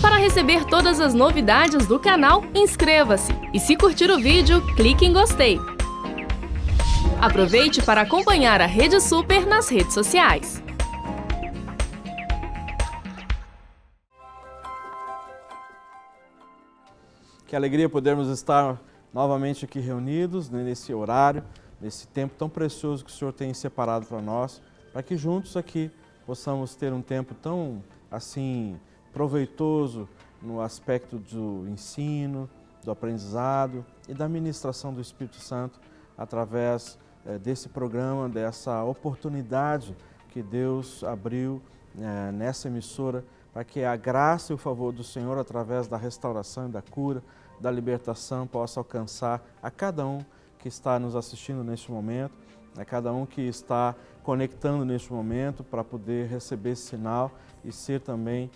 Para receber todas as novidades do canal, inscreva-se e se curtir o vídeo, clique em gostei. Aproveite para acompanhar a Rede Super nas redes sociais. Que alegria podermos estar novamente aqui reunidos nesse horário, nesse tempo tão precioso que o Senhor tem separado para nós, para que juntos aqui possamos ter um tempo tão assim proveitoso no aspecto do ensino, do aprendizado e da ministração do Espírito Santo através desse programa, dessa oportunidade que Deus abriu nessa emissora para que a graça e o favor do Senhor através da restauração e da cura, da libertação possa alcançar a cada um que está nos assistindo neste momento, a cada um que está conectando neste momento para poder receber esse sinal e ser também,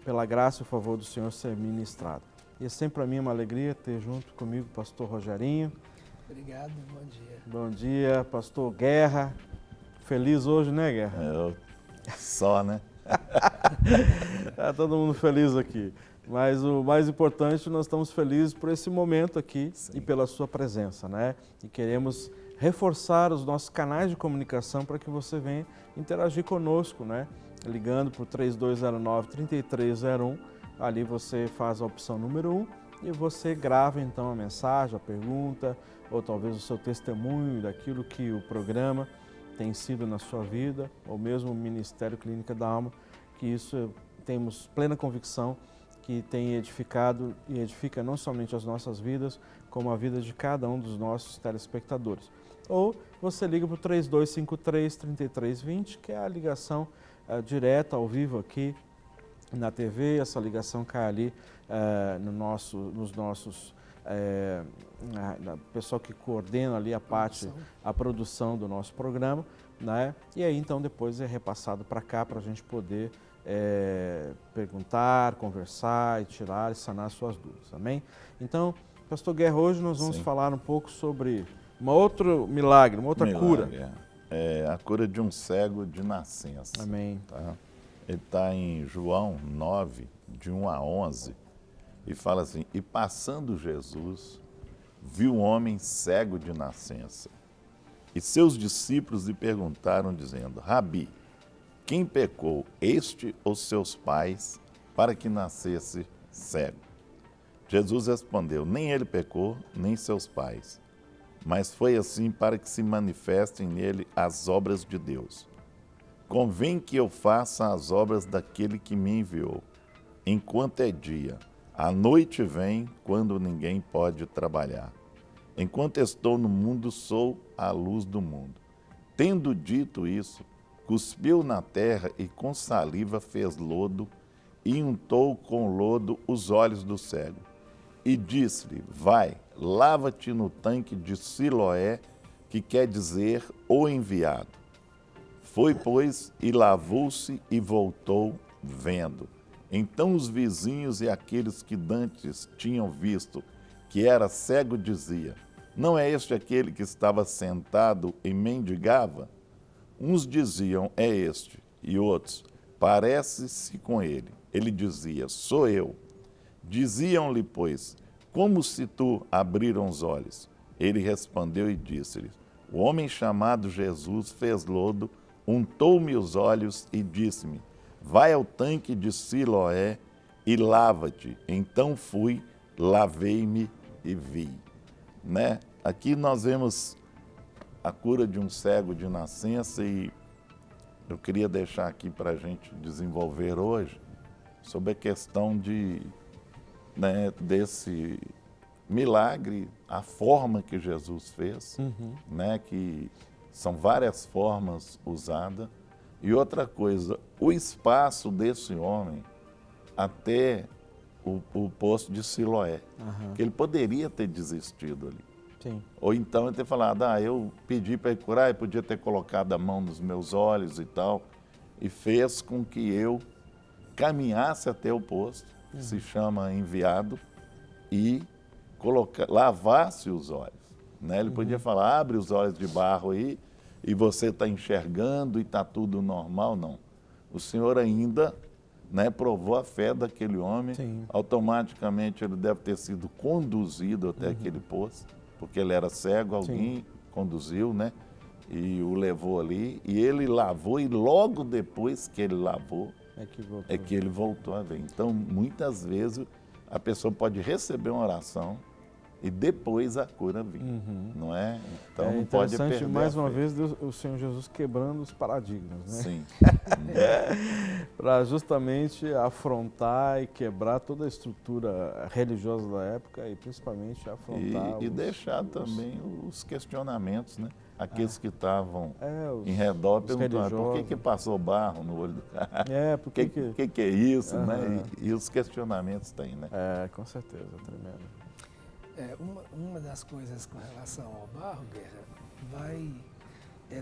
pela graça e o favor do Senhor, ser ministrado. E é sempre para mim uma alegria ter junto comigo o pastor Rogerinho. Obrigado, bom dia. Bom dia, pastor Guerra. Feliz hoje, né, Guerra? Só, né? Tá todo mundo feliz aqui. Mas o mais importante, nós estamos felizes por esse momento aqui. Sim. E pela sua presença, né? E queremos reforçar os nossos canais de comunicação para que você venha interagir conosco, né? Ligando para o 3209-3301, ali você faz a opção número 1 e você grava então a mensagem, a pergunta, ou talvez o seu testemunho daquilo que o programa tem sido na sua vida, ou mesmo o Ministério Clínica da Alma, que isso temos plena convicção que tem edificado e edifica não somente as nossas vidas, como a vida de cada um dos nossos telespectadores. Ou você liga para o 3253-3320, que é a ligação direta, ao vivo aqui na TV, essa ligação cai ali nos nossos... na pessoa que coordena ali a produção do nosso programa, né? E aí então depois é repassado para cá para a gente poder perguntar, conversar e tirar e sanar suas dúvidas, amém? Então, pastor Guerra, hoje nós vamos falar um pouco sobre um outro milagre, uma outra cura. É a cura de um cego de nascença. Amém. Tá? Ele está em João 9, de 1 a 11, e fala assim: e passando Jesus, viu um homem cego de nascença. E seus discípulos lhe perguntaram, dizendo: Rabi, quem pecou, este ou seus pais, para que nascesse cego? Jesus respondeu: nem ele pecou, nem seus pais, mas foi assim para que se manifestem nele as obras de Deus. Convém que eu faça as obras daquele que me enviou, enquanto é dia. A noite vem, quando ninguém pode trabalhar. Enquanto estou no mundo, sou a luz do mundo. Tendo dito isso, cuspiu na terra e com saliva fez lodo e untou com lodo os olhos do cego. E disse-lhe: vai, lava-te no tanque de Siloé, que quer dizer o enviado. Foi, pois, e lavou-se e voltou vendo. Então os vizinhos e aqueles que dantes tinham visto que era cego diziam: não é este aquele que estava sentado e mendigava? Uns diziam: é este, e outros: parece-se com ele. Ele dizia: sou eu. Diziam-lhe, pois: como se tu abriram os olhos? Ele respondeu e disse-lhes: o homem chamado Jesus fez lodo, untou-me os olhos e disse-me: vai ao tanque de Siloé e lava-te. Então fui, lavei-me e vi. Né? Aqui nós vemos a cura de um cego de nascença e eu queria deixar aqui para a gente desenvolver hoje sobre a questão desse milagre, a forma que Jesus fez, né? Que são várias formas usadas. E outra coisa, o espaço desse homem até o poço de Siloé, que ele poderia ter desistido ali. Sim. Ou então ele ter falado: eu pedi para ele curar, ele podia ter colocado a mão nos meus olhos e tal, e fez com que eu caminhasse até o poço, que se chama enviado, e lavasse os olhos. Né? Ele podia falar: abre os olhos de barro aí, e você está enxergando e está tudo normal. Não. O Senhor ainda né, provou a fé daquele homem. Sim. Automaticamente ele deve ter sido conduzido até aquele poço, porque ele era cego, alguém conduziu, né, e o levou ali, e ele lavou, e logo depois que ele lavou, é que ele voltou a ver. Então, muitas vezes, a pessoa pode receber uma oração e depois a cura vir, não é? Então, não pode perder mais a uma fé. vez, o Senhor Jesus quebrando os paradigmas, né? Sim. Para justamente afrontar e quebrar toda a estrutura religiosa da época e principalmente afrontar E deixar também os questionamentos, né? Aqueles que estavam em redor perguntaram por que passou barro no olho do cara? Por que é isso, né? E os questionamentos tem, né? Com certeza, tremendo. Uma das coisas com relação ao barro, Guerra, vai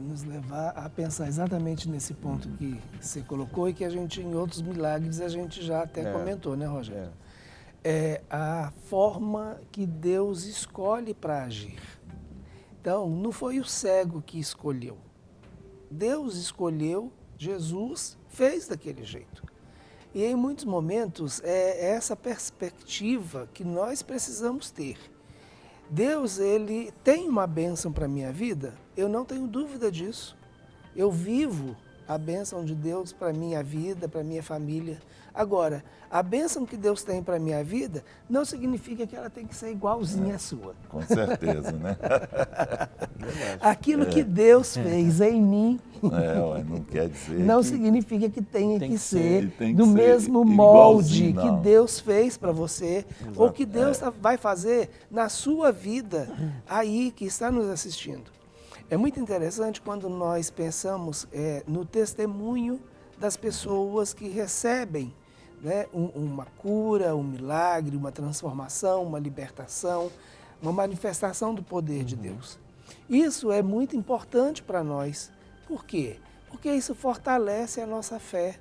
nos levar a pensar exatamente nesse ponto que você colocou e que a gente, em outros milagres, a gente já até comentou, né, Rogério? É a forma que Deus escolhe para agir. Então, não foi o cego que escolheu. Deus escolheu, Jesus fez daquele jeito. E em muitos momentos é essa perspectiva que nós precisamos ter. Deus, ele tem uma bênção para a minha vida? Eu não tenho dúvida disso. Eu vivo a bênção de Deus para a minha vida, para a minha família. Agora, a bênção que Deus tem para a minha vida não significa que ela tem que ser igualzinha à sua. Com certeza, né? Aquilo que Deus fez em mim não quer dizer não significa que tenha que ser do ser mesmo molde não. que Deus fez para você, ou que Deus vai fazer na sua vida, aí que está nos assistindo. É muito interessante quando nós pensamos no testemunho das pessoas que recebem, né, uma cura, um milagre, uma transformação, uma libertação, uma manifestação do poder de Deus. Isso é muito importante para nós. Por quê? Porque isso fortalece a nossa fé.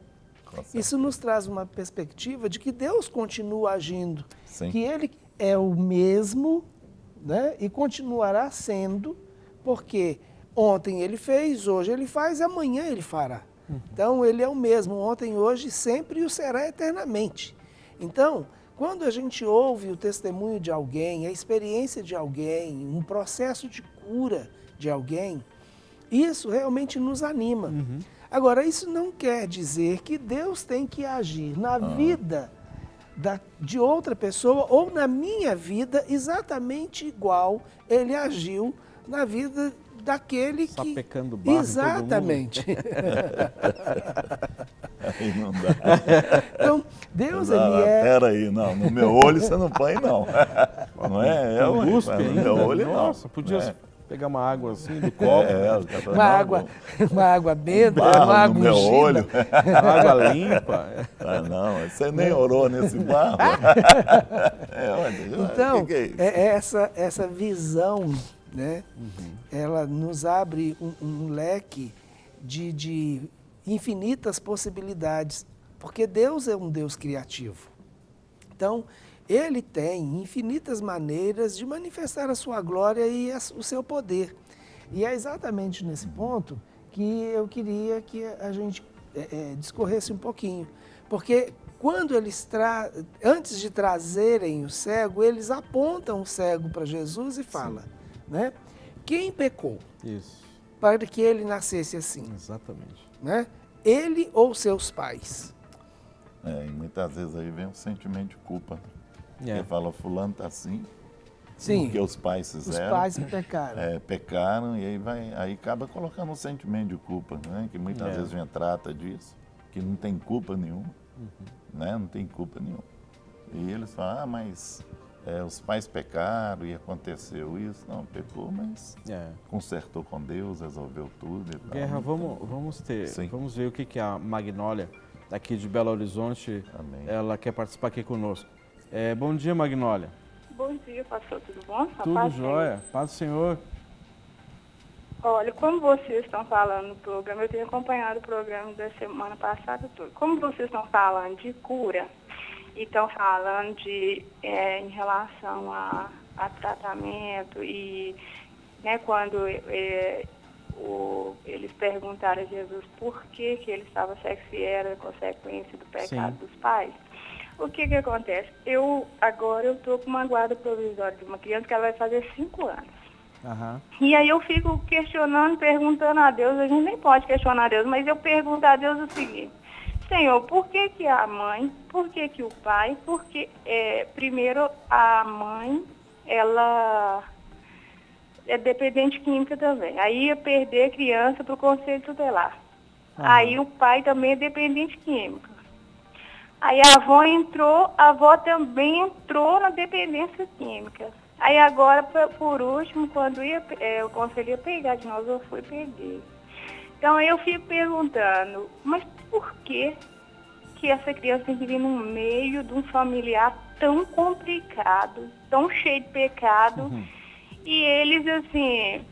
Isso nos traz uma perspectiva de que Deus continua agindo, que Ele é o mesmo, né, e continuará sendo, porque ontem Ele fez, hoje Ele faz e amanhã Ele fará. Então, Ele é o mesmo, ontem, hoje, sempre e o será eternamente. Então, quando a gente ouve o testemunho de alguém, a experiência de alguém, um processo de cura de alguém, isso realmente nos anima. Agora, isso não quer dizer que Deus tem que agir na vida de outra pessoa ou na minha vida exatamente igual Ele agiu na vida daquele que... Sapecando barro Exatamente. Aí não dá. Então, Deus, Ele é... Peraí, não, no meu olho você não põe, não. Não é? No meu olho, não. Nossa, podia pegar uma água assim do copo. Uma água benta, uma barro água no meu ungida. olho. Uma água limpa. Não, você nem orou nesse barro. Então, que é isso? essa visão, né, ela nos abre um leque de infinitas possibilidades, porque Deus é um Deus criativo. Então, Ele tem infinitas maneiras de manifestar a sua glória e o seu poder. E é exatamente nesse ponto que eu queria que a gente discorresse um pouquinho. Porque quando antes de trazerem o cego, eles apontam o cego para Jesus e falam, né? Quem pecou? Isso. Para que ele nascesse assim? Exatamente. Né? Ele ou seus pais? E muitas vezes aí vem um sentimento de culpa. É. Ele fala, fulano tá assim, Sim. porque os pais fizeram. Os pais pecaram. Pecaram e aí acaba colocando um sentimento de culpa, né? Que muitas vezes vem trata disso, que não tem culpa nenhuma, né? Não tem culpa nenhuma. E eles falam, mas os pais pecaram e aconteceu isso. Não, pecou, mas consertou com Deus, resolveu tudo e tal. Guerra, vamos ver o que a Magnólia, aqui de Belo Horizonte, ela quer participar aqui conosco. Bom dia, Magnólia. Bom dia, pastor, tudo bom? Tudo jóia, paz do Senhor. Olha, como vocês estão falando no programa, eu tenho acompanhado o programa da semana passada toda. Como vocês estão falando de cura e estão falando em relação a tratamento e, né, quando eles perguntaram a Jesus por que ele estava cego, se era consequência do pecado Sim. dos pais. O que acontece? Agora eu estou com uma guarda provisória de uma criança que ela vai fazer 5 anos. Aham. E aí eu fico questionando, perguntando a Deus, a gente nem pode questionar a Deus, mas eu pergunto a Deus o seguinte: Senhor, por que a mãe, por que o pai, porque primeiro a mãe, ela é dependente química também. Aí ia perder a criança para o conselho tutelar. Aí o pai também é dependente químico. Aí a avó também entrou na dependência química. Aí agora, por último, quando o conselho ia pegar de nós, eu fui e peguei. Então aí eu fico perguntando, mas por que essa criança tem que vir no meio de um familiar tão complicado, tão cheio de pecado, e eles, assim,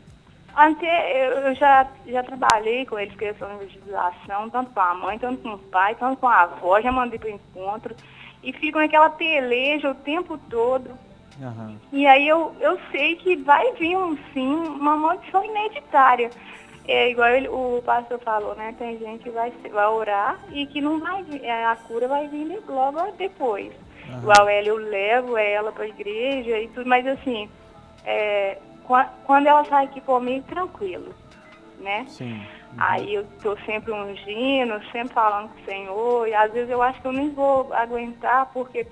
eu já trabalhei com eles, questão de legislação, tanto com a mãe, tanto com o pai, tanto com a avó, já mandei para o encontro, e ficam naquela peleja o tempo todo. E aí eu sei que vai vir, sim, uma maldição hereditária. Igual o pastor falou, né? Tem gente que vai orar e que não vai vir, a cura vai vir logo depois. Igual eu levo ela para a igreja e tudo, mas assim, quando ela sai aqui comigo, tranquilo, né? Sim. Aí eu estou sempre ungindo, sempre falando com o Senhor, e às vezes eu acho que eu nem vou aguentar, porque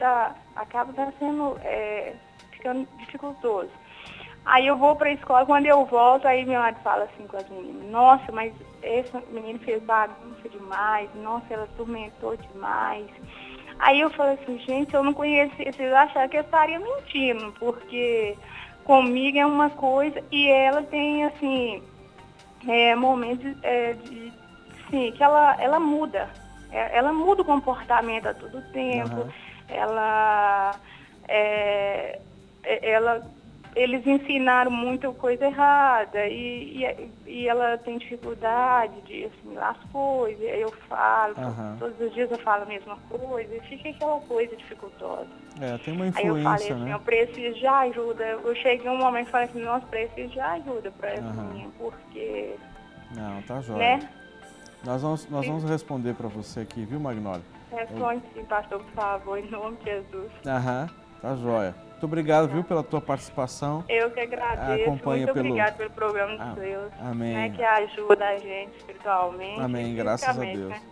acaba sendo, ficando dificultoso. Aí eu vou para a escola, quando eu volto, aí meu marido fala assim com as meninas: nossa, mas essa menina fez bagunça demais, nossa, ela atormentou demais. Aí eu falei assim: gente, eu não conhecia, vocês acharam que eu estaria mentindo, porque comigo é uma coisa e ela tem, assim, momentos sim, que ela muda. Ela muda o comportamento a todo tempo, eles ensinaram muita coisa errada e ela tem dificuldade de assimilar as coisas. Eu falo, todos os dias eu falo a mesma coisa e fica aquela coisa dificultosa. Tem uma influência, aí eu falei assim, né? eu preciso de ajuda. Eu cheguei um momento e falei assim, nossa, preciso de ajuda para essa menina, porque... Não, tá jóia. Né? Nós vamos responder para você aqui, viu, Magnólia? Responde sim, pastor, por favor, em nome de Jesus. Tá jóia. Muito obrigado, viu, pela tua participação. Eu que agradeço. Muito obrigado pelo programa dos seus. Amém. Né, que ajuda a gente espiritualmente. Amém, graças a Deus. Né?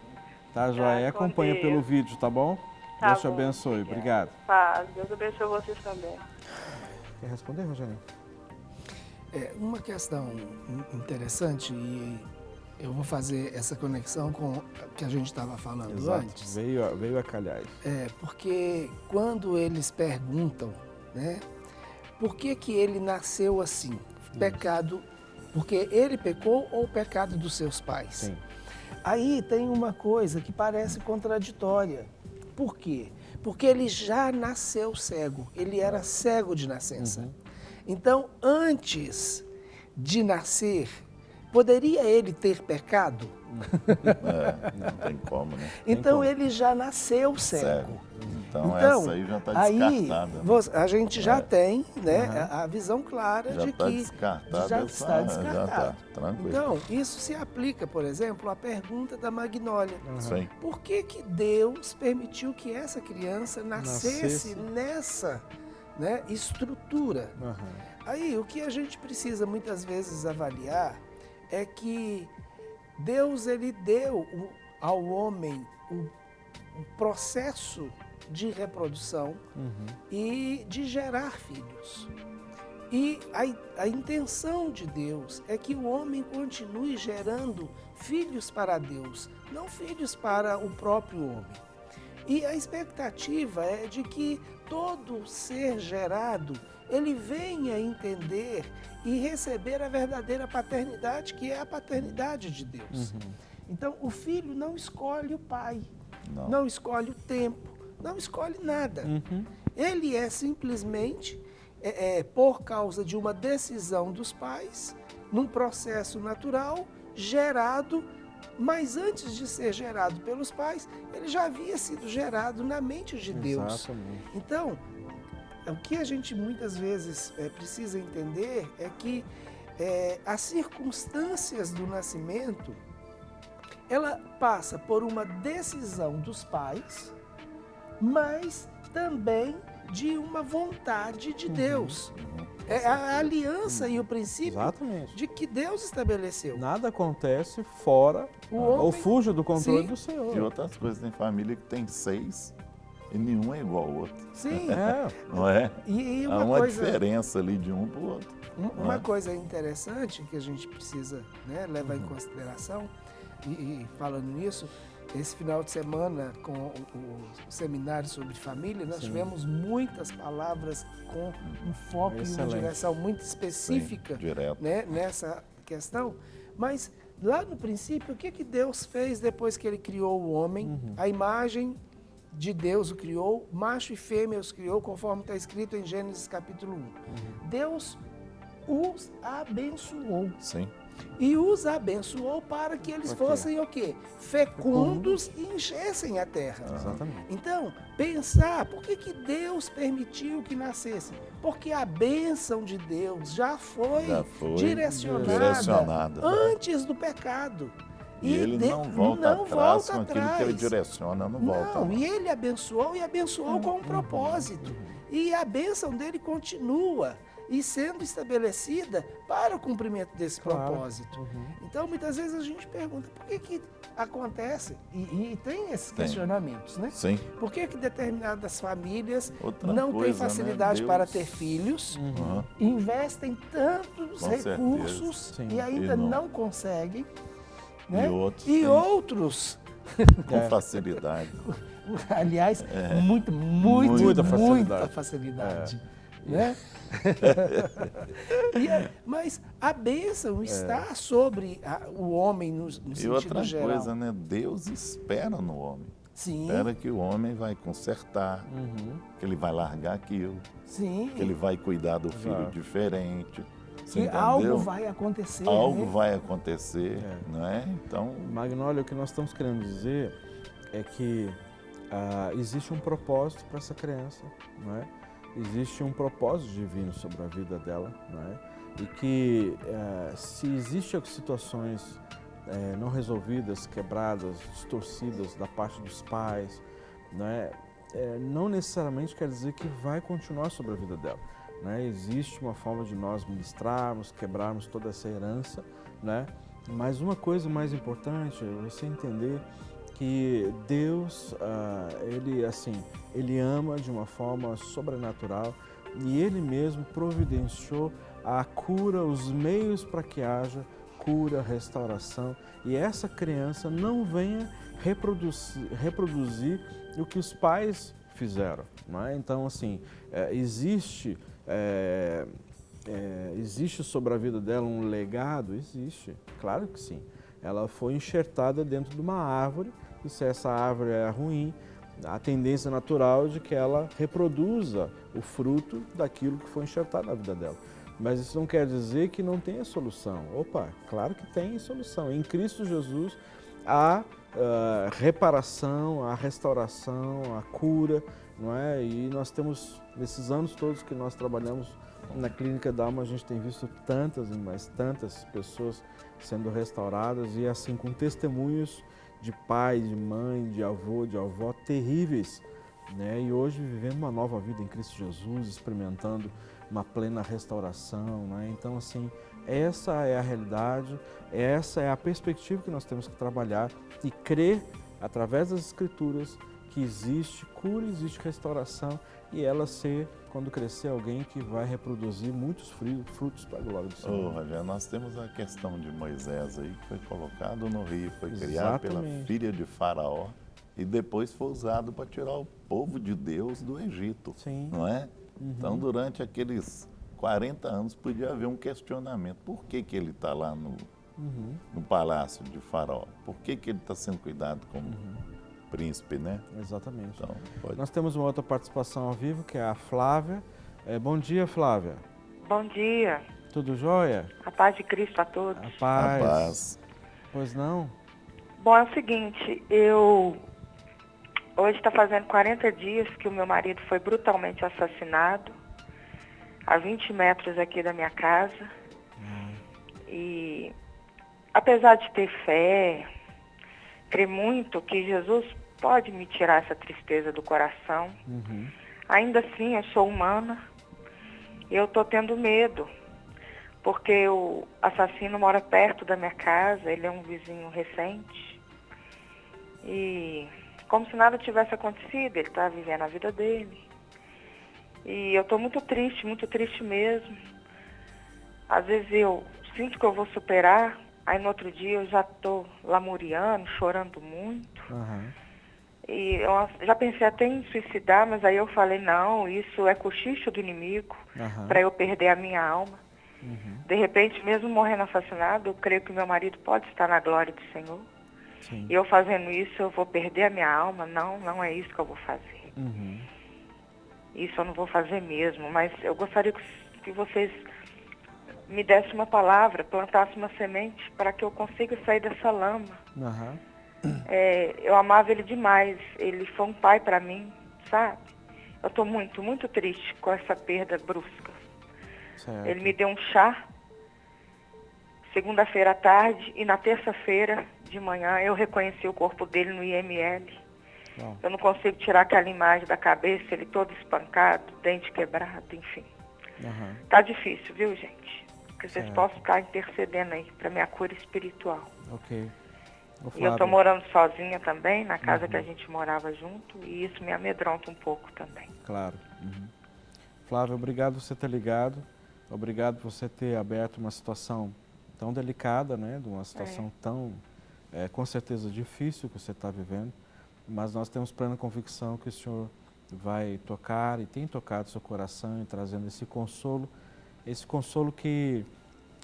Tá jóia. E acompanha pelo vídeo, tá bom? Tá Deus te bom, abençoe. Obrigado. Paz. Deus abençoe vocês também. Quer responder, Rogério? Uma questão interessante, e eu vou fazer essa conexão com o que a gente estava falando antes. Veio a calhar. Porque quando eles perguntam, né, por que ele nasceu assim? Pecado, porque ele pecou ou o pecado dos seus pais? Sim. Aí tem uma coisa que parece contraditória. Por quê? Porque ele já nasceu cego, ele era cego de nascença. Então, antes de nascer, poderia ele ter pecado? Não tem como, né? Então ele já nasceu cego. Então essa aí já está descartada. A gente já tem, né, a visão clara de que já está descartado. Tranquilo. Então, isso se aplica, por exemplo, à pergunta da Magnólia. Por que Deus permitiu que essa criança nascesse nessa, né, estrutura? Aí, o que a gente precisa muitas vezes avaliar é que Deus, ele deu ao homem um processo de reprodução e de gerar filhos. E a intenção de Deus é que o homem continue gerando filhos para Deus, não filhos para o próprio homem. E a expectativa é de que todo ser gerado, ele venha entender e receber a verdadeira paternidade, que é a paternidade de Deus. Então, o filho não escolhe o pai, não escolhe o tempo, não escolhe nada. Ele é simplesmente, por causa de uma decisão dos pais, num processo natural, gerado, mas antes de ser gerado pelos pais, ele já havia sido gerado na mente de Deus. Exatamente. Então, o que a gente muitas vezes precisa entender é que as circunstâncias do nascimento, ela passa por uma decisão dos pais, mas também de uma vontade de Deus. É a aliança e o princípio Exatamente. de que Deus estabeleceu. Nada acontece fora ou fuja do controle Sim. do Senhor. E outras coisas, tem família que tem 6 e nenhum é igual ao outro. Sim. É, Não é? E Há uma diferença ali de um para o outro. Uma coisa interessante que a gente precisa, né, levar em consideração, e falando nisso, esse final de semana com o seminário sobre família, nós tivemos muitas palavras com um foco e uma Excelente. direção muito específica, Sim, direto. né, nessa questão. Mas lá no princípio, o que Deus fez depois que Ele criou o homem? A imagem de Deus o criou, macho e fêmea os criou, conforme está escrito em Gênesis capítulo 1. Deus os abençoou. Sim. E os abençoou para que eles fossem o quê? Fecundos e enchessem a terra. exatamente. Então, pensar, por que Deus permitiu que nascesse? Porque a bênção de Deus já foi direcionada antes do pecado. E ele não volta atrás com aquilo que ele direciona, não volta. Não, e ele abençoou e abençoou com um propósito. E a bênção dele continua e sendo estabelecida para o cumprimento desse propósito. Então, muitas vezes a gente pergunta, por que acontece? E tem esses questionamentos, né? Sim. Por que determinadas famílias Outra não têm coisa, facilidade né? para Deus- ter filhos, investem tantos Com recursos certeza. e ainda E não- não conseguem, né? outros E têm. outros, Com facilidade. aliás, muita Muita facilidade. Né? Mas a bênção está sobre o homem no E sentido outra geral. coisa, né? Deus espera no homem. Sim, Espera que o homem vai consertar, que ele vai largar aquilo, sim. que ele vai cuidar do filho Exato. diferente. Você Que entendeu? algo vai acontecer. Algo né? vai acontecer, não é? Então, Magnólia, o que nós estamos querendo dizer é que existe um propósito para essa criança, não é? Existe um propósito divino sobre a vida dela, não é? E que se existem situações não resolvidas, quebradas, distorcidas da parte dos pais, não é? Não necessariamente quer dizer que vai continuar sobre a vida dela. Né? Existe uma forma de nós ministrarmos, quebrarmos toda essa herança, né? Mas uma coisa mais importante é você entender que Deus, Ele ama de uma forma sobrenatural e Ele mesmo providenciou a cura, os meios para que haja cura, restauração e essa criança não venha reproduzir o que os pais fizeram. Não é? Então, assim, existe sobre a vida dela um legado? Existe, claro que sim. Ela foi enxertada dentro de uma árvore e se essa árvore é ruim, a tendência natural é de que ela reproduza o fruto daquilo que foi enxertado na vida dela. Mas isso não quer dizer que não tenha solução. Opa, claro que tem solução. Em Cristo Jesus há reparação, há restauração, há cura, não é? E nós temos, nesses anos todos que nós trabalhamos na Clínica da Alma, a gente tem visto tantas e mais tantas pessoas sendo restauradas e assim com testemunhos de pai, de mãe, de avô, de avó terríveis, né? E hoje vivendo uma nova vida em Cristo Jesus, experimentando uma plena restauração, né? Então assim, essa é a realidade, essa é a perspectiva que nós temos que trabalhar e crer através das Escrituras que existe cura, existe restauração e ela ser, quando crescer, alguém que vai reproduzir muitos frutos para a glória do Senhor. Rogério, nós temos a questão de Moisés aí, que foi colocado no rio, foi criado pela filha de Faraó e depois foi usado para tirar o povo de Deus do Egito, Sim. não é? Então, durante aqueles 40 anos, podia haver um questionamento. Por que ele está lá no palácio de Faraó? Por que ele está sendo cuidado como príncipe, né? Exatamente. Então, pode... Nós temos uma outra participação ao vivo, que é a Flávia. Bom dia, Flávia. Bom dia. Tudo jóia? A paz de Cristo a todos. A paz. A paz. Pois não? Bom, é o seguinte, hoje está fazendo 40 dias que o meu marido foi brutalmente assassinado a 20 metros aqui da minha casa. E apesar de ter fé, crer muito que Jesus pode me tirar essa tristeza do coração, ainda assim eu sou humana, eu estou tendo medo, porque o assassino mora perto da minha casa, ele é um vizinho recente, e como se nada tivesse acontecido, ele está vivendo a vida dele. E eu estou muito triste mesmo. Às vezes eu sinto que eu vou superar, aí no outro dia eu já estou lamuriando, chorando muito. E eu já pensei até em suicidar, mas aí eu falei, não, isso é cochicho do inimigo, para eu perder a minha alma. De repente, mesmo morrendo assassinado, eu creio que meu marido pode estar na glória do Senhor. Sim. E eu fazendo isso, eu vou perder a minha alma. Não, não é isso que eu vou fazer. Isso eu não vou fazer mesmo, mas eu gostaria que vocês me dessem uma palavra, plantassem uma semente para que eu consiga sair dessa lama. Eu amava ele demais, ele foi um pai para mim, sabe? Eu estou muito triste com essa perda brusca. Certo. Ele me deu um chá, segunda-feira à tarde, e na terça-feira de manhã eu reconheci o corpo dele no IML. Eu não consigo tirar aquela imagem da cabeça, ele todo espancado, dente quebrado, enfim. Tá difícil, viu, gente? Que vocês possam estar intercedendo aí para minha cura espiritual. Ok. E eu estou morando sozinha também, na casa que a gente morava junto, e isso me amedronta um pouco também. Claro. Flávia, obrigado por você ter ligado. Obrigado por você ter aberto uma situação tão delicada, né? De uma situação tão, com certeza, difícil que você está vivendo. Mas nós temos plena convicção que o Senhor vai tocar e tem tocado seu coração e trazendo esse consolo que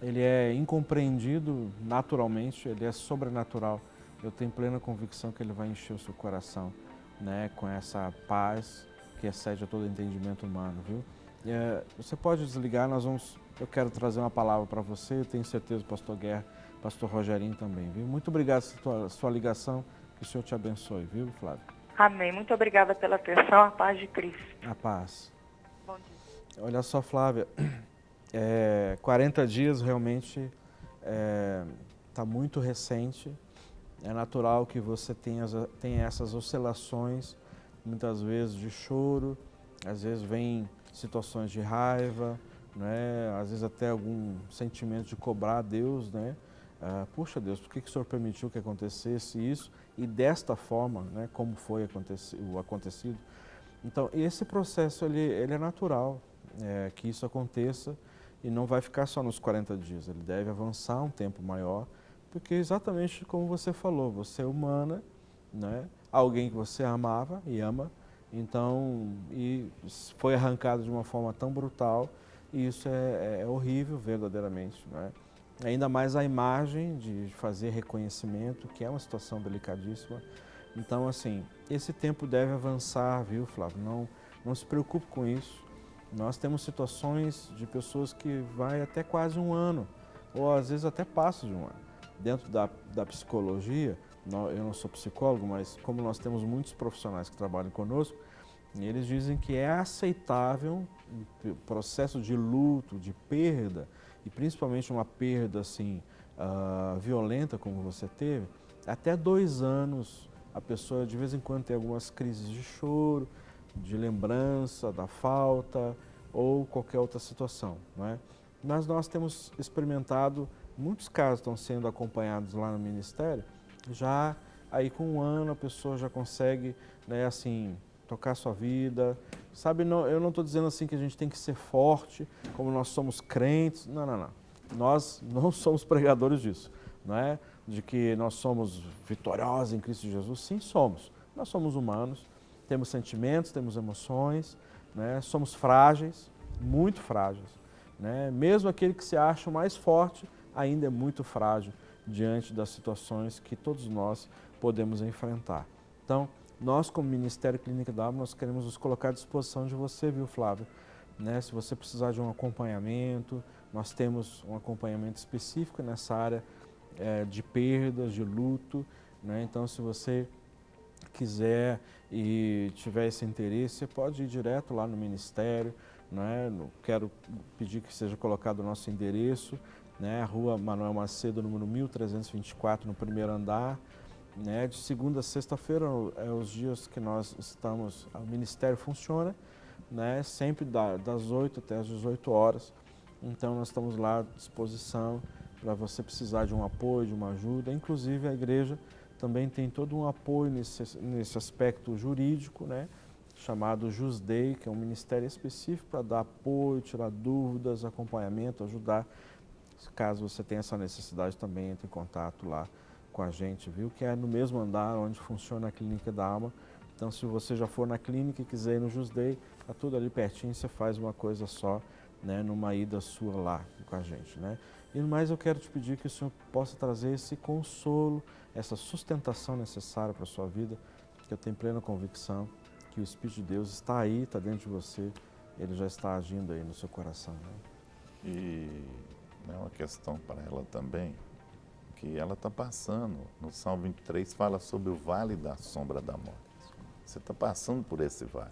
ele é incompreendido naturalmente, ele é sobrenatural. Eu tenho plena convicção que ele vai encher o seu coração, né, com essa paz que excede a todo entendimento humano, viu? Você pode desligar, eu quero trazer uma palavra para você, eu tenho certeza, pastor Guerra, pastor Rogerinho também, viu? Muito obrigado pela sua ligação, que o Senhor te abençoe, viu, Flávio? Amém. Muito obrigada pela atenção, a paz de Cristo. A paz. Bom dia. Olha só, Flávia, 40 dias realmente está muito recente. É natural que você tenha essas oscilações, muitas vezes de choro, às vezes vem situações de raiva, né? Às vezes até algum sentimento de cobrar a Deus, né? Puxa Deus, por que o Senhor permitiu que acontecesse isso e desta forma, né? Como foi o acontecido? Então, esse processo ele é natural, que isso aconteça e não vai ficar só nos 40 dias, ele deve avançar um tempo maior, porque exatamente como você falou, você é humana, né? Alguém que você amava e ama, então, e foi arrancado de uma forma tão brutal, e isso é horrível verdadeiramente, né? Ainda mais a imagem de fazer reconhecimento, que é uma situação delicadíssima. Então, assim, esse tempo deve avançar, viu, Flávio? Não se preocupe com isso. Nós temos situações de pessoas que vai até quase um ano, ou às vezes até passa de um ano. Dentro da psicologia, eu não sou psicólogo, mas como nós temos muitos profissionais que trabalham conosco, eles dizem que é aceitável o processo de luto, de perda, e principalmente uma perda assim, violenta como você teve, até 2 anos a pessoa de vez em quando tem algumas crises de choro, de lembrança da falta ou qualquer outra situação, não é? Mas nós temos experimentado, muitos casos estão sendo acompanhados lá no Ministério, já aí com 1 ano a pessoa já consegue, né, assim, tocar a sua vida, sabe? Eu não estou dizendo assim que a gente tem que ser forte, como nós somos crentes, não. Nós não somos pregadores disso, não é? De que nós somos vitoriosos em Cristo Jesus, sim somos. Nós somos humanos, temos sentimentos, temos emoções, né? Somos frágeis, muito frágeis, né? Mesmo aquele que se acha o mais forte, ainda é muito frágil diante das situações que todos nós podemos enfrentar. Então, nós como Ministério Clínica da Alma, nós queremos nos colocar à disposição de você, viu, Flávio? Né? Se você precisar de um acompanhamento, nós temos um acompanhamento específico nessa área de perdas, de luto, né? Então, se você quiser e tiver esse interesse, você pode ir direto lá no Ministério, né? Quero pedir que seja colocado o nosso endereço né? Rua Manuel Macedo, número 1324, no primeiro andar. Né? De segunda a sexta-feira é os dias que nós estamos, o ministério funciona, né? Sempre das 8 até as 18 horas. Então nós estamos lá à disposição para você precisar de um apoio, de uma ajuda. Inclusive a igreja também tem todo um apoio nesse aspecto jurídico, né? Chamado JusDei, que é um ministério específico para dar apoio, tirar dúvidas, acompanhamento, ajudar. Caso você tenha essa necessidade, também entre em contato lá com a gente, viu? Que é no mesmo andar onde funciona a Clínica da Alma. Então, se você já for na clínica e quiser ir no JusDei, está tudo ali pertinho, você faz uma coisa só, né? Numa ida sua lá com a gente, né? E no mais, eu quero te pedir que o Senhor possa trazer esse consolo, essa sustentação necessária para a sua vida, que eu tenho plena convicção que o Espírito de Deus está aí, está dentro de você, ele já está agindo aí no seu coração. Né? E é uma questão para ela também, que ela está passando. No Salmo 23 fala sobre o vale da sombra da morte. Você está passando por esse vale.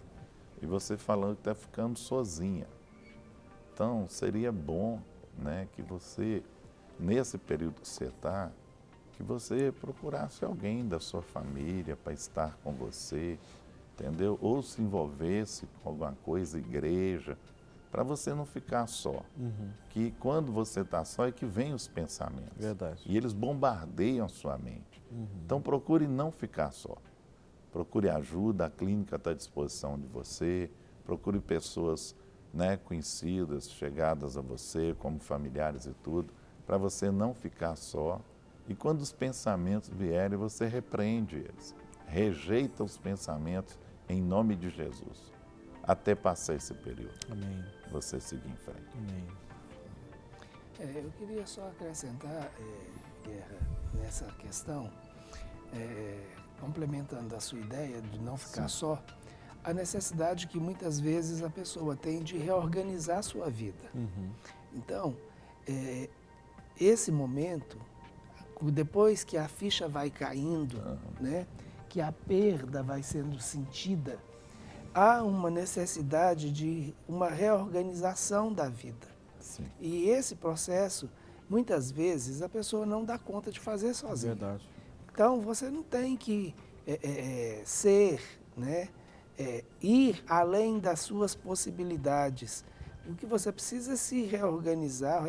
E você falando que está ficando sozinha. Então, seria bom, né, que você, nesse período que você está, que você procurasse alguém da sua família para estar com você, entendeu? Ou se envolvesse com alguma coisa, igreja, para você não ficar só. Que quando você está só é que vem os pensamentos. Verdade. E eles bombardeiam a sua mente. Então procure não ficar só. Procure ajuda, a clínica está à disposição de você. Procure pessoas, né, conhecidas, chegadas a você, como familiares e tudo, para você não ficar só. E quando os pensamentos vierem, você repreende eles. Rejeita os pensamentos em nome de Jesus. Até passar esse período. Amém. Você seguir em frente. Amém. Eu queria só acrescentar, Guerra, nessa questão, complementando a sua ideia de não ficar só, a necessidade que muitas vezes a pessoa tem de reorganizar a sua vida. Então, esse momento, depois que a ficha vai caindo, né, que a perda vai sendo sentida, há uma necessidade de uma reorganização da vida. Sim. E esse processo, muitas vezes, a pessoa não dá conta de fazer sozinha. Verdade. Então, você não tem que ser, né, ir além das suas possibilidades. O que você precisa é se reorganizar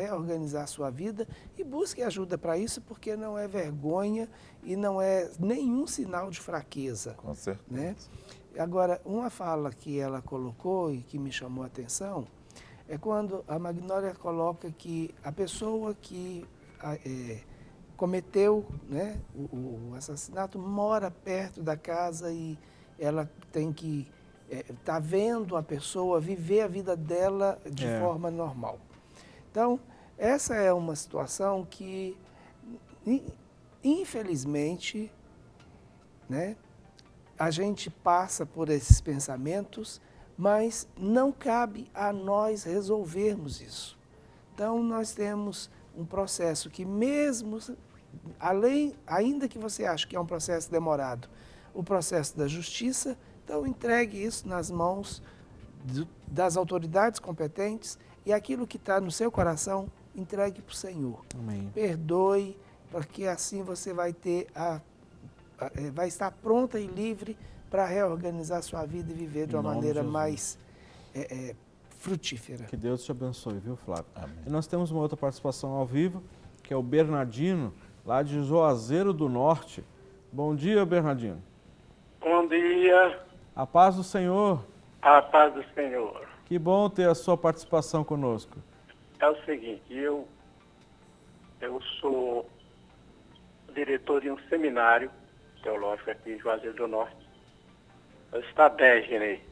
a sua vida e busque ajuda para isso, porque não é vergonha e não é nenhum sinal de fraqueza. Com certeza. Né? Agora, uma fala que ela colocou e que me chamou a atenção é quando a Magnólia coloca que a pessoa que cometeu, né, o assassinato mora perto da casa e ela tem que estar vendo a pessoa viver a vida dela de forma normal. Então, essa é uma situação que, infelizmente, né, a gente passa por esses pensamentos, mas não cabe a nós resolvermos isso. Então, nós temos um processo que mesmo, ainda que você ache que é um processo demorado, o processo da justiça, então entregue isso nas mãos das autoridades competentes e aquilo que está no seu coração, entregue para o Senhor. Amém. Perdoe, porque assim você vai ter vai estar pronta e livre para reorganizar a sua vida e viver de uma maneira mais frutífera. Que Deus te abençoe, viu, Flávio? Amém. E nós temos uma outra participação ao vivo, que é o Bernardino, lá de Juazeiro do Norte. Bom dia, Bernardino. Bom dia, A paz do Senhor. a paz do Senhor. Que bom ter a sua participação conosco. É o seguinte, eu sou diretor de um seminário teológico aqui em Juazeiro do Norte. Está 10, Genei.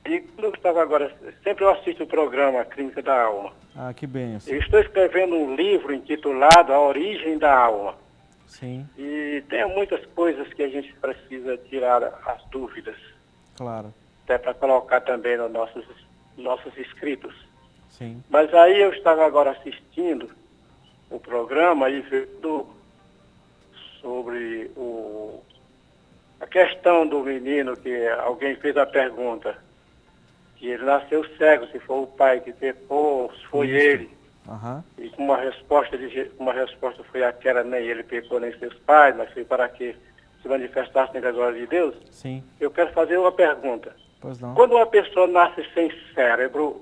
E quando eu estava agora, sempre eu assisto o programa Clínica da Alma. Ah, que bênção. Eu estou escrevendo um livro intitulado A Origem da Alma. Sim, E tem muitas coisas que a gente precisa tirar as dúvidas, claro. até para colocar também nos nossos escritos. Sim, Mas aí eu estava agora assistindo o programa e vendo sobre a questão do menino, que alguém fez a pergunta, que ele nasceu cego, se foi o pai que pecou, se foi Isso. ele. Aham. E uma resposta foi aquela, nem ele pecou nem seus pais, mas foi para que se manifestasse na glória de Deus. Sim. Eu quero fazer uma pergunta. Pois não. Quando uma pessoa nasce sem cérebro,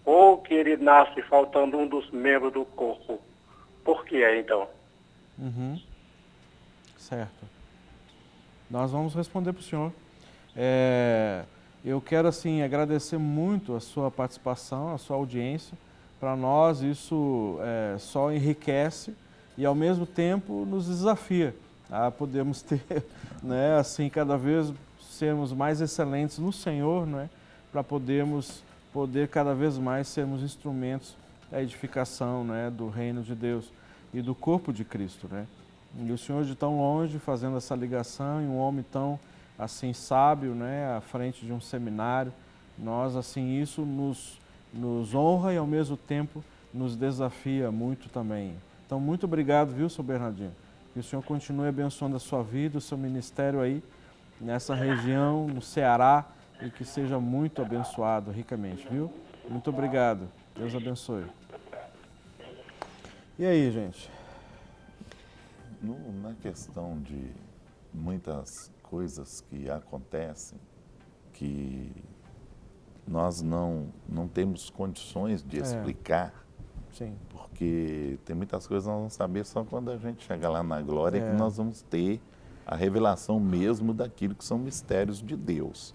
ou que ele nasce faltando um dos membros do corpo, por que é então? Uhum. Certo. Nós vamos responder para o senhor. Eu quero, assim, agradecer muito a sua participação, a sua audiência. Para nós isso só enriquece e, ao mesmo tempo, nos desafia a podermos ter, né, assim, cada vez sermos mais excelentes no Senhor, né, para poder cada vez mais sermos instrumentos da edificação, né, do reino de Deus e do corpo de Cristo, né. E o Senhor de tão longe fazendo essa ligação, e um homem tão, assim, sábio, né, à frente de um seminário, nós, assim, isso nos honra e, ao mesmo tempo, nos desafia muito também. Então, muito obrigado, viu, Sr. Bernardino? Que o Senhor continue abençoando a sua vida, o seu ministério aí, nessa região, no Ceará, e que seja muito abençoado ricamente, viu? Muito obrigado. Deus abençoe. E aí, gente? Na questão de muitas coisas que acontecem, que nós não temos condições de explicar, Sim. porque tem muitas coisas que nós vamos saber só quando a gente chegar lá na glória, que nós vamos ter a revelação mesmo daquilo que são mistérios de Deus.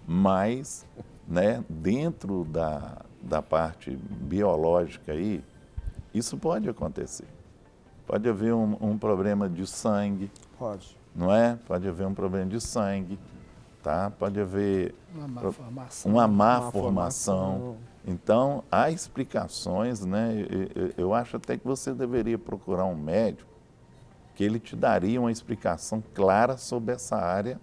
Mas, né, dentro da parte biológica aí, isso pode acontecer. Pode haver um problema de sangue. Pode. Não é? Pode haver um problema de sangue, tá? Pode haver uma má formação. Então, há explicações, né? Eu acho até que você deveria procurar um médico que ele te daria uma explicação clara sobre essa área,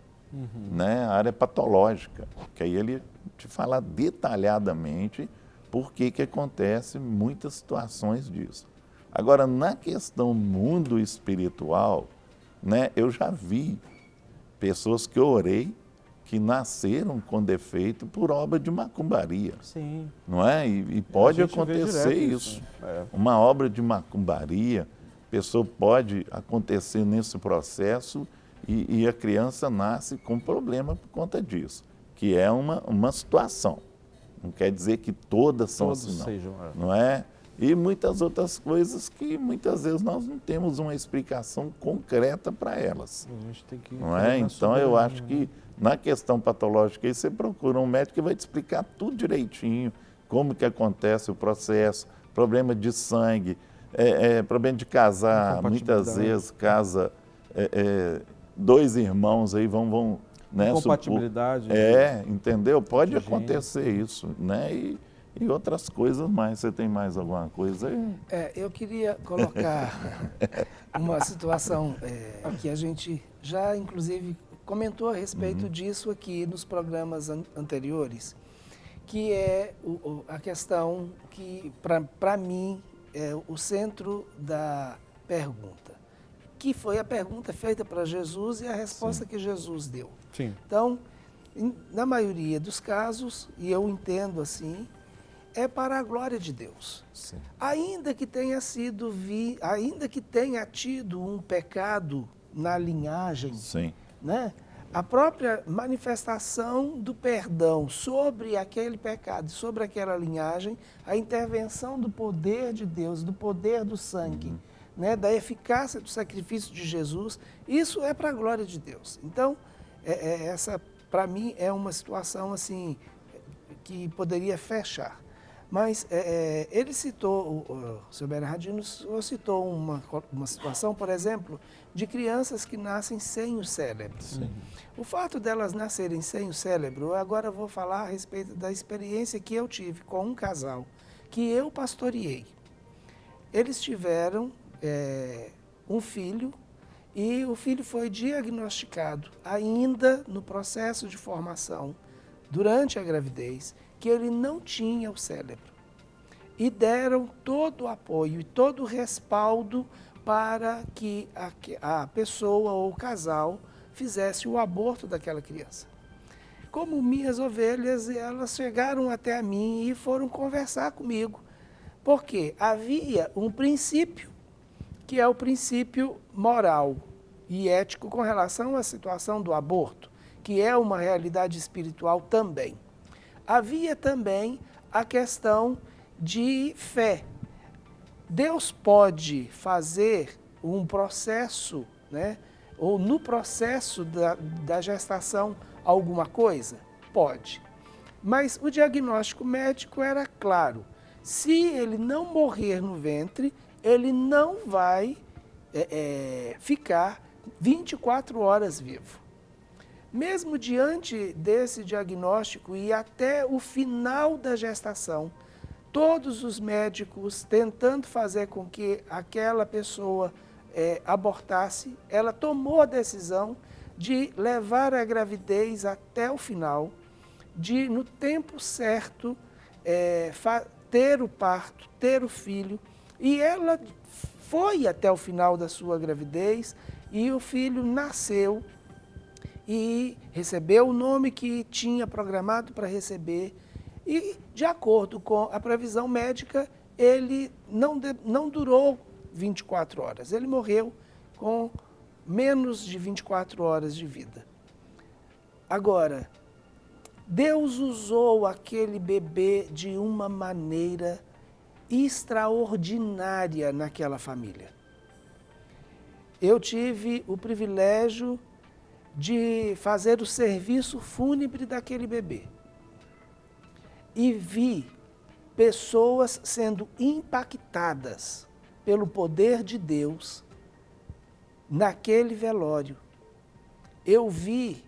né? A área patológica, que aí ele te fala detalhadamente por que acontece muitas situações disso. Agora, na questão mundo espiritual, né, eu já vi pessoas que eu orei que nasceram com defeito por obra de macumbaria. Sim. Não é? E pode acontecer isso. Uma obra de macumbaria, pessoa pode acontecer nesse processo e a criança nasce com problema por conta disso, que é uma situação. Não quer dizer que todas são assim, não. Sejam, Não é? E muitas outras coisas que muitas vezes nós não temos uma explicação concreta para elas. A gente tem que não é? Então eu acho que na questão patológica aí você procura um médico que vai te explicar tudo direitinho, como que acontece o processo, problema de sangue, problema de casar, muitas vezes casa dois irmãos aí vão né, incompatibilidade. Entendeu? Pode acontecer isso, né? E outras coisas mais. Você tem mais alguma coisa aí? Eu queria colocar uma situação que a gente já, inclusive, comentou a respeito disso aqui nos programas anteriores, que é a questão que, para mim, é o centro da pergunta, que foi a pergunta feita para Jesus e a resposta que Jesus deu. Sim. Então, na maioria dos casos, e eu entendo assim, é para a glória de Deus. Sim. Ainda que tenha tido um pecado na linhagem, Sim. né? A própria manifestação do perdão sobre aquele pecado, sobre aquela linhagem, a intervenção do poder de Deus, do poder do sangue, né? Da eficácia do sacrifício de Jesus, isso é para a glória de Deus. Então, essa, para mim, é uma situação assim que poderia fechar. Mas ele citou, o Sr. Bernardino citou uma situação, por exemplo, de crianças que nascem sem o cérebro. Sim. O fato delas nascerem sem o cérebro, agora eu vou falar a respeito da experiência que eu tive com um casal que eu pastoreei. Eles tiveram um filho e o filho foi diagnosticado ainda no processo de formação, durante a gravidez, que ele não tinha o cérebro. E deram todo o apoio e todo o respaldo para que a pessoa ou o casal fizesse o aborto daquela criança. Como minhas ovelhas, elas chegaram até a mim e foram conversar comigo Porque havia um princípio, que é o princípio moral e ético com relação à situação do aborto, que é uma realidade espiritual também. Havia também a questão de fé. Deus pode fazer um processo, né, ou no processo da gestação alguma coisa? Pode. Mas o diagnóstico médico era claro. Se ele não morrer no ventre, ele não vai ficar 24 horas vivo. Mesmo diante desse diagnóstico e até o final da gestação, todos os médicos tentando fazer com que aquela pessoa abortasse, ela tomou a decisão de levar a gravidez até o final, de, no tempo certo, ter o parto, ter o filho, e ela foi até o final da sua gravidez e o filho nasceu e recebeu o nome que tinha programado para receber e, de acordo com a previsão médica, ele não durou 24 horas, ele morreu com menos de 24 horas de vida. Agora, Deus usou aquele bebê de uma maneira extraordinária naquela família. Eu tive o privilégio de fazer o serviço fúnebre daquele bebê e vi pessoas sendo impactadas pelo poder de Deus naquele velório. Eu vi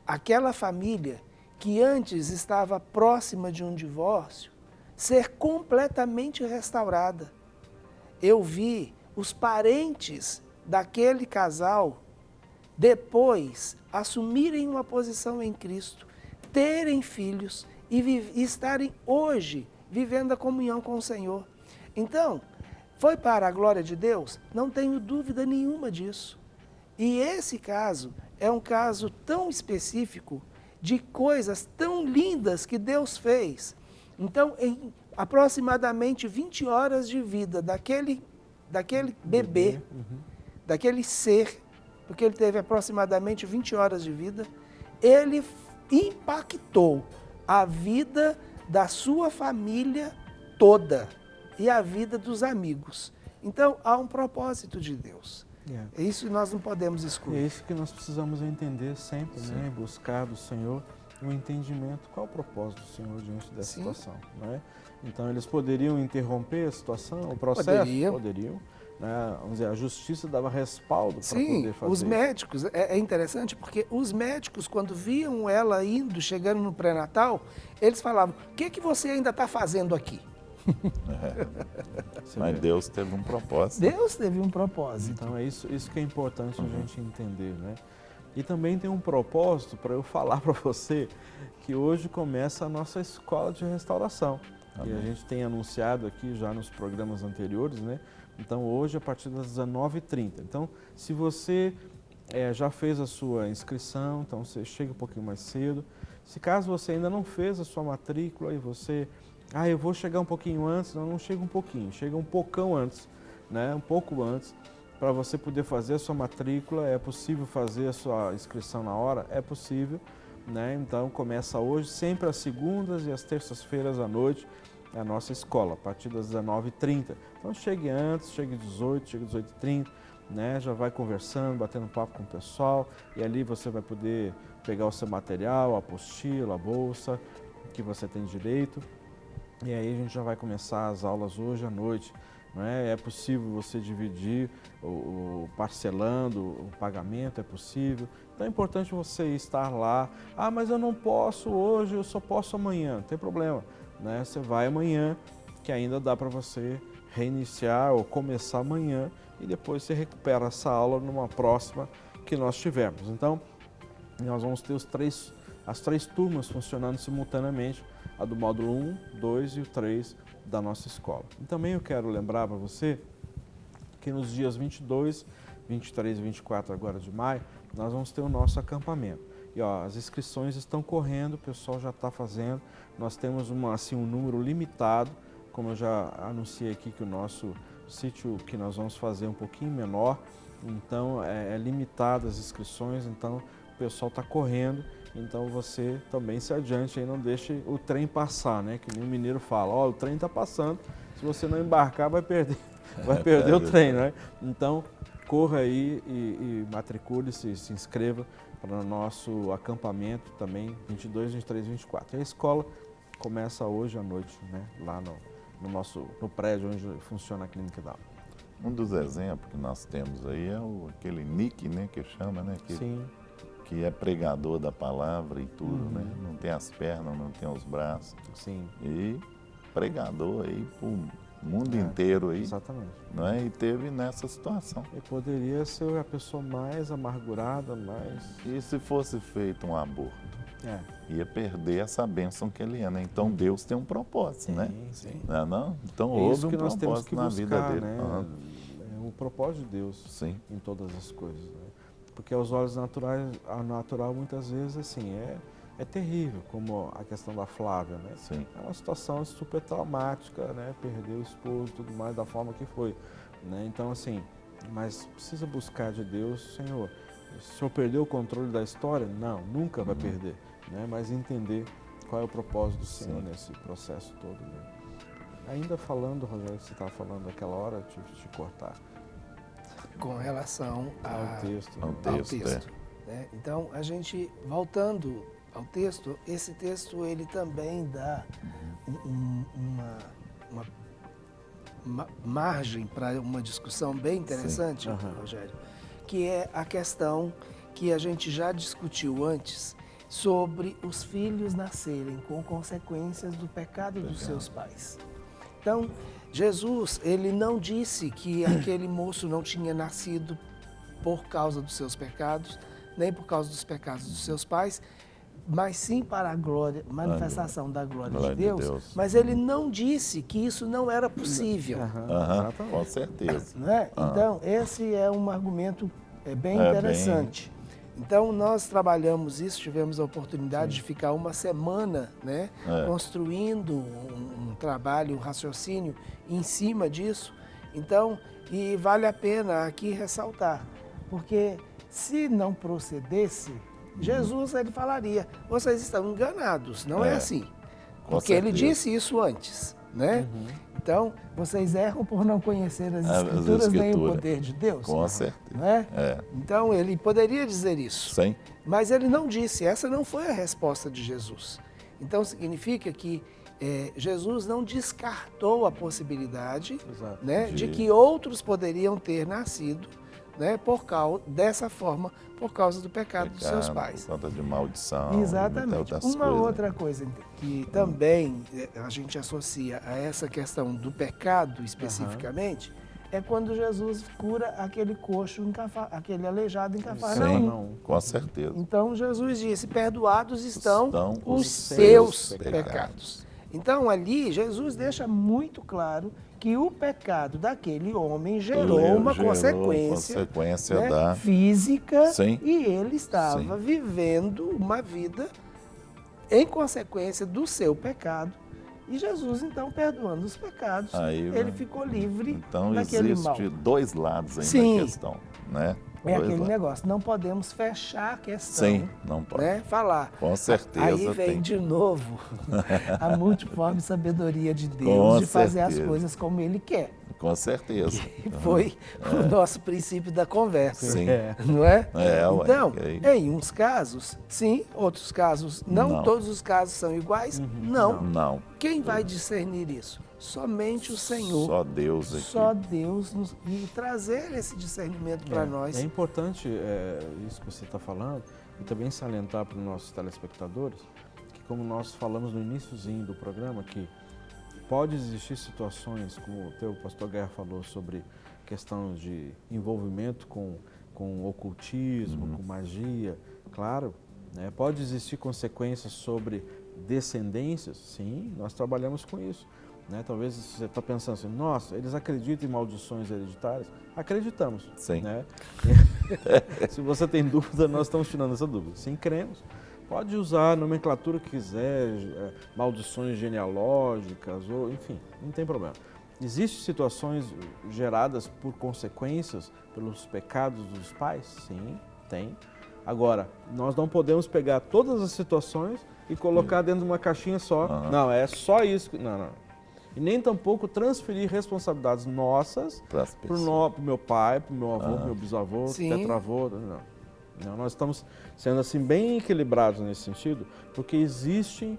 aquela família que antes estava próxima de um divórcio ser completamente restaurada. Eu vi os parentes daquele casal depois assumirem uma posição em Cristo, terem filhos e estarem hoje vivendo a comunhão com o Senhor. Então, foi para a glória de Deus? Não tenho dúvida nenhuma disso. E esse caso é um caso tão específico de coisas tão lindas que Deus fez. Então, em aproximadamente 20 horas de vida daquele bebê, daquele ser, porque ele teve aproximadamente 20 horas de vida, ele impactou a vida da sua família toda e a vida dos amigos. Então, há um propósito de Deus. É isso que nós não podemos excluir. É isso que nós precisamos entender sempre, né? Buscar do Senhor um entendimento. Qual é o propósito do Senhor diante dessa situação? Né? Então, eles poderiam interromper a situação, o processo? Poderiam. Né? Vamos dizer, a justiça dava respaldo para poder fazer. Os médicos, é interessante porque os médicos, quando viam ela chegando no pré-natal, eles falavam, o que você ainda está fazendo aqui? Mas Deus teve um propósito. Deus teve um propósito. Então é isso que é importante a gente entender, né? E também tem um propósito para eu falar para você que hoje começa a nossa escola de restauração. Amém. E a gente tem anunciado aqui já nos programas anteriores, né? Então hoje a partir das 19h30. Então se você já fez a sua inscrição, então você chega um pouquinho mais cedo. Se caso você ainda não fez a sua matrícula e você... eu vou chegar um pouquinho antes, não chega um pouquinho, chega um poucão antes, né? Um pouco antes, para você poder fazer a sua matrícula. É possível fazer a sua inscrição na hora? É possível, né? Então começa hoje, sempre às segundas e às terças-feiras à noite, é a nossa escola, a partir das 19h30. Então chegue antes, chegue 18, chegue 18h30, né? Já vai conversando, batendo papo com o pessoal, e ali você vai poder pegar o seu material, a apostila, a bolsa, que você tem direito. E aí a gente já vai começar as aulas hoje à noite. Não é? É possível você dividir o parcelando o pagamento, é possível. Então é importante você estar lá. Mas eu não posso hoje, eu só posso amanhã. Não tem problema, né? Você vai amanhã, que ainda dá para você reiniciar ou começar amanhã e depois você recupera essa aula numa próxima que nós tivermos. Então nós vamos ter as três turmas funcionando simultaneamente, a do módulo 1, 2 e o 3 da nossa escola. E também eu quero lembrar para você que nos dias 22, 23 e 24 agora de maio, nós vamos ter o nosso acampamento. E as inscrições estão correndo, o pessoal já está fazendo. Nós temos um número limitado, como eu já anunciei aqui que o nosso sítio que nós vamos fazer é um pouquinho menor, então é limitado as inscrições, então o pessoal está correndo, então você também se adiante aí, não deixe o trem passar, né? Que nem o mineiro fala, ó, o trem está passando, se você não embarcar vai perder o trem, né? Então corra aí e matricule-se, se inscreva para o nosso acampamento também, 22, 23, 24. E a escola começa hoje à noite, né? Lá no prédio onde funciona a Clínica Down. Um dos exemplos que nós temos aí é aquele Nick, né, que chama, né? Sim. Que é pregador da palavra e tudo, né? Não tem as pernas, não tem os braços. Sim. E pregador aí pro mundo inteiro aí. Exatamente. Né? E teve nessa situação. E poderia ser a pessoa mais amargurada, mais... E se fosse feito um aborto? É. Ia perder essa bênção que ele é, né? Então Deus tem um propósito, né? Sim. Não é não? Então É houve isso um que nós temos propósito que na buscar, vida dele. né? É o propósito de Deus Sim. em todas as coisas, né? Porque aos olhos naturais, a natural muitas vezes assim é terrível, como a questão da Flávia, né? Sim. É uma situação super traumática, né? Perdeu o esposo, tudo mais da forma que foi, né? Então assim, mas precisa buscar de Deus, Senhor. Se o Senhor perdeu o controle da história, não, nunca vai perder, né? Mas entender qual é o propósito do Senhor nesse processo todo. Né? Ainda falando, Rogério, que você estava falando naquela hora, tive de te cortar. Com relação Ao texto. Ao texto, né? Então, a gente, voltando ao texto, esse texto ele também dá uma margem para uma discussão bem interessante, Rogério, que é a questão que a gente já discutiu antes sobre os filhos nascerem com consequências do pecado dos seus pais. Então, Jesus, ele não disse que aquele moço não tinha nascido por causa dos seus pecados, nem por causa dos pecados dos seus pais, mas sim para a glória, manifestação da glória de Deus. Mas ele não disse que isso não era possível. Com certeza. Não é? Então, esse é um argumento bem interessante. Então, nós trabalhamos isso, tivemos a oportunidade de ficar uma semana, né, construindo um trabalho, um raciocínio em cima disso. Então, e vale a pena aqui ressaltar, porque se não procedesse, Jesus ele falaria, vocês estão enganados, não é assim. Porque ele disse isso antes, né? Então, vocês erram por não conhecer as Escrituras nem o poder de Deus. Com certeza. Não é? Então, ele poderia dizer isso. Sim. Mas ele não disse, essa não foi a resposta de Jesus. Então, significa que Jesus não descartou a possibilidade, né, de que outros poderiam ter nascido, né, dessa forma, por causa do pecado dos seus pais. Por conta de maldição. Exatamente. Uma outra coisa que também a gente associa a essa questão do pecado especificamente, é quando Jesus cura aquele coxo, aquele aleijado em Cafarnaum. Sim, com certeza. Então Jesus disse, perdoados estão os seus pecados. Então ali Jesus deixa muito claro que o pecado daquele homem gerou uma consequência né, física e ele estava vivendo uma vida em consequência do seu pecado. E Jesus, então, perdoando os pecados, ele ficou livre daquele mal. Então, existe dois lados aí na questão, né? É aquele negócio, não podemos fechar a questão. Sim, não pode. Né? Falar. Com certeza. Aí vem de novo a multiforme sabedoria de Deus de fazer as coisas como Ele quer. Com certeza. Que foi o nosso princípio da conversa. Sim. Não é? Então, ué, em uns casos, sim, outros casos, não todos os casos são iguais, não. Quem vai discernir isso? Somente o Senhor. Só Deus aqui. Só Deus e trazer esse discernimento para nós. É importante isso que você está falando e também salientar para os nossos telespectadores que, como nós falamos no iniciozinho do programa, que pode existir situações, como o teu pastor Guerra falou, sobre questão de envolvimento com ocultismo, com magia, claro, né? Pode existir consequências sobre descendências, sim, nós trabalhamos com isso. Né? Talvez você está pensando assim, nossa, eles acreditam em maldições hereditárias? Acreditamos. Sim. Né? Se você tem dúvida, nós estamos tirando essa dúvida. Sim, cremos. Pode usar a nomenclatura que quiser, maldições genealógicas, ou enfim, não tem problema. Existem situações geradas por consequências pelos pecados dos pais? Sim, tem. Agora, nós não podemos pegar todas as situações e colocar dentro de uma caixinha só. Não, é só isso. Não. E nem tampouco transferir responsabilidades nossas para o meu pai, para o meu avô, para o meu bisavô, tetravô. Não, nós estamos sendo assim bem equilibrados nesse sentido, porque existem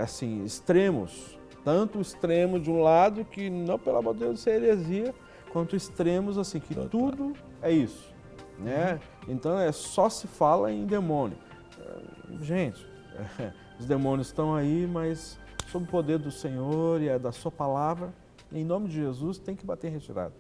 assim extremos, tanto o extremo de um lado que não, pelo amor de Deus, isso é heresia, quanto extremos assim que tudo é isso, né? Então só se fala em demônio. Gente, os demônios estão aí, mas sob o poder do Senhor e da sua palavra, em nome de Jesus, tem que bater em retirada,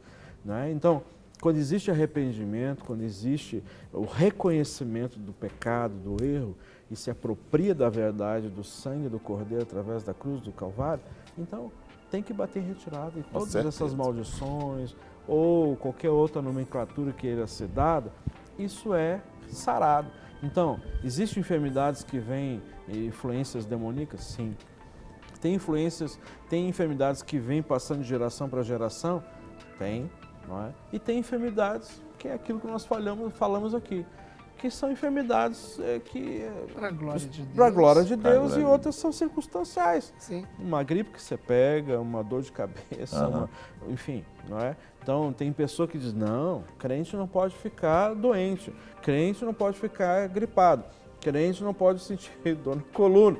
né? Então, quando existe arrependimento, quando existe o reconhecimento do pecado, do erro, e se apropria da verdade, do sangue do Cordeiro através da cruz do Calvário, então tem que bater em retirada. E todas essas maldições ou qualquer outra nomenclatura que queira ser dada, isso é sarado. Então, existem enfermidades que vêm, influências demoníacas? Sim. Tem enfermidades que vêm passando de geração para geração? Tem. Não é? E tem enfermidades, que é aquilo que nós falamos aqui, que são enfermidades para a glória de Deus, e outras são circunstanciais. Sim. Uma gripe que você pega, uma dor de cabeça, enfim, não é? Então tem pessoa que diz, não, crente não pode ficar doente, crente não pode ficar gripado, crente não pode sentir dor na coluna.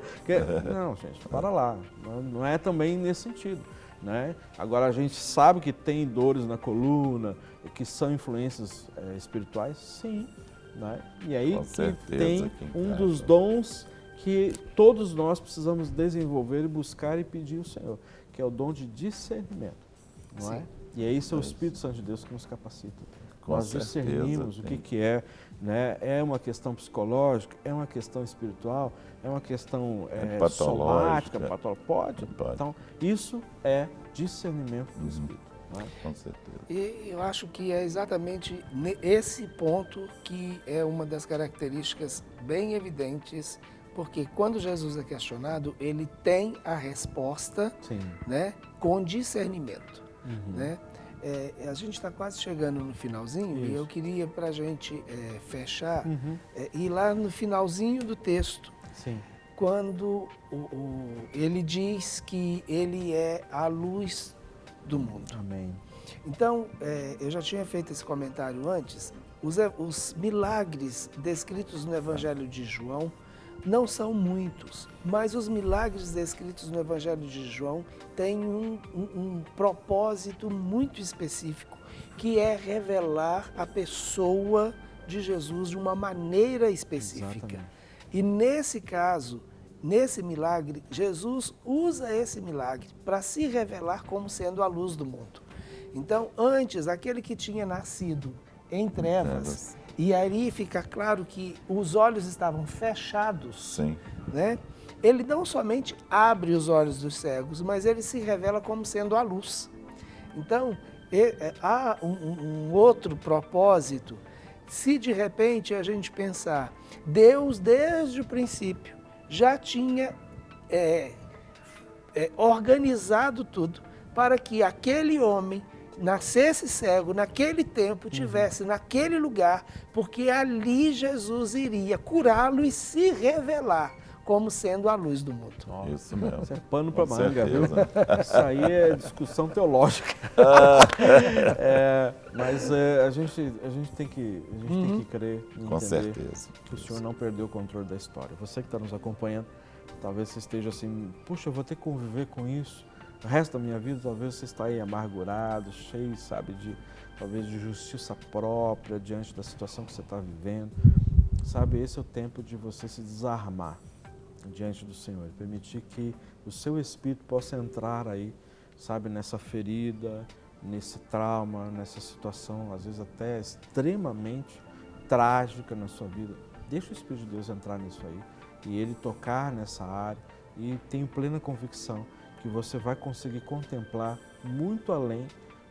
Não, gente, para lá, não é também nesse sentido. Né? Agora a gente sabe que tem dores na coluna, que são influências espirituais, sim. Né? E aí que tem um dos dons que todos nós precisamos desenvolver e buscar e pedir ao Senhor, que é o dom de discernimento. Não é? E é isso, é o Espírito Santo de Deus que nos capacita. Nós discernimos o que é, né? É uma questão psicológica, é uma questão espiritual, é uma questão somática, patológica. Pode. Então, isso é discernimento do Espírito. Né? Com certeza. E eu acho que é exatamente esse ponto que é uma das características bem evidentes, porque quando Jesus é questionado, ele tem a resposta, né, com discernimento. Né? A gente está quase chegando no finalzinho. Isso. E eu queria, para a gente fechar, ir lá no finalzinho do texto, quando ele diz que ele é a luz do mundo. Amém. Então, eu já tinha feito esse comentário antes, os milagres descritos no Evangelho de João não são muitos, mas os milagres descritos no Evangelho de João têm um propósito muito específico, que é revelar a pessoa de Jesus de uma maneira específica. Exatamente. E nesse caso, nesse milagre, Jesus usa esse milagre para se revelar como sendo a luz do mundo. Então, antes, aquele que tinha nascido em trevas, e aí fica claro que os olhos estavam fechados, né? Ele não somente abre os olhos dos cegos, mas ele se revela como sendo a luz. Então, há um outro propósito. Se de repente a gente pensar, Deus desde o princípio já tinha organizado tudo para que aquele homem nascesse cego naquele tempo, tivesse naquele lugar, porque ali Jesus iria curá-lo e se revelar como sendo a luz do mundo. Isso mesmo. Isso é pano para manga, viu? Isso aí é discussão teológica. Mas a gente tem que crer e com entender certeza que o Senhor não perdeu o controle da história. Você que está nos acompanhando, talvez você esteja assim, puxa, eu vou ter que conviver com isso o resto da minha vida. Talvez você está aí amargurado, cheio, sabe, talvez de justiça própria diante da situação que você está vivendo. Sabe, esse é o tempo de você se desarmar diante do Senhor, permitir que o seu Espírito possa entrar aí, sabe, nessa ferida, nesse trauma, nessa situação, às vezes até extremamente trágica na sua vida. Deixa o Espírito de Deus entrar nisso aí e Ele tocar nessa área, e tenho plena convicção que você vai conseguir contemplar muito além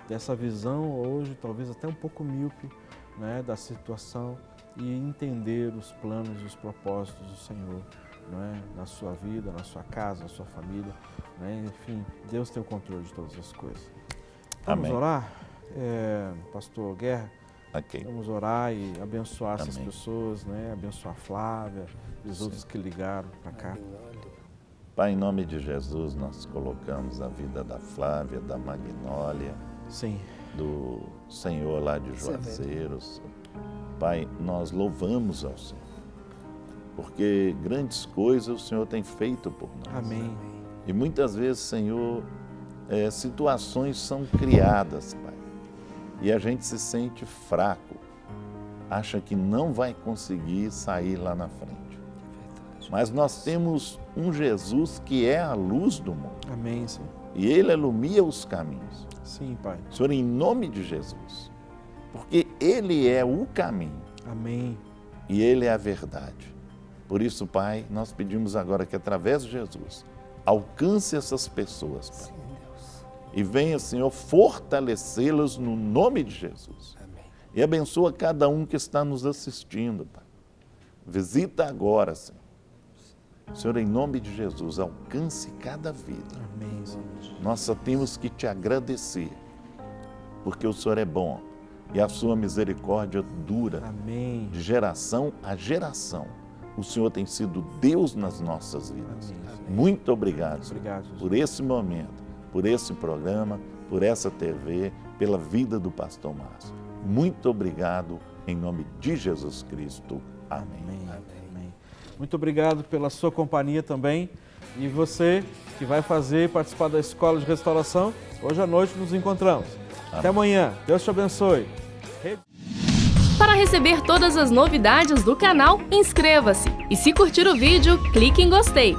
dessa visão hoje, talvez até um pouco míope, né, da situação, e entender os planos e os propósitos do Senhor, não é? Na sua vida, na sua casa, na sua família, né? Enfim, Deus tem o controle de todas as coisas. Vamos Amém. orar? Pastor Guerra, Ok. vamos orar e abençoar essas Amém. pessoas, né? Abençoar a Flávia e os outros que ligaram para cá. Pai, em nome de Jesus, nós colocamos a vida da Flávia, da Magnólia, Sim. do Senhor lá de Juazeiros. Pai, nós louvamos ao Senhor, porque grandes coisas o Senhor tem feito por nós. Amém. E muitas vezes, Senhor, situações são criadas, Pai, e a gente se sente fraco, acha que não vai conseguir sair lá na frente. Mas nós temos um Jesus que é a luz do mundo. Amém, Senhor. E Ele ilumina os caminhos. Sim, Pai. Senhor, em nome de Jesus, porque Ele é o caminho Amém. e Ele é a verdade. Por isso, Pai, nós pedimos agora que através de Jesus, alcance essas pessoas, Pai. E venha, Senhor, fortalecê-las no nome de Jesus. Amém. E abençoa cada um que está nos assistindo, Pai. Visita agora, Senhor. Senhor, em nome de Jesus, alcance cada vida. Amém, Senhor. Nós só temos que te agradecer, porque o Senhor é bom e a sua misericórdia dura Amém. de geração a geração. O Senhor tem sido Deus nas nossas vidas. Amém. Muito obrigado, Senhor, Obrigado, Jesus. por esse momento, por esse programa, por essa TV, pela vida do pastor Márcio. Muito obrigado, em nome de Jesus Cristo. Amém. Amém. Amém. Muito obrigado pela sua companhia também. E você que vai participar da Escola de Restauração, hoje à noite nos encontramos. Até amanhã. Deus te abençoe. Para receber todas as novidades do canal, inscreva-se. E se curtir o vídeo, clique em gostei.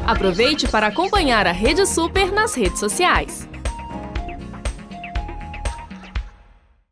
Aproveite para acompanhar a Rede Super nas redes sociais.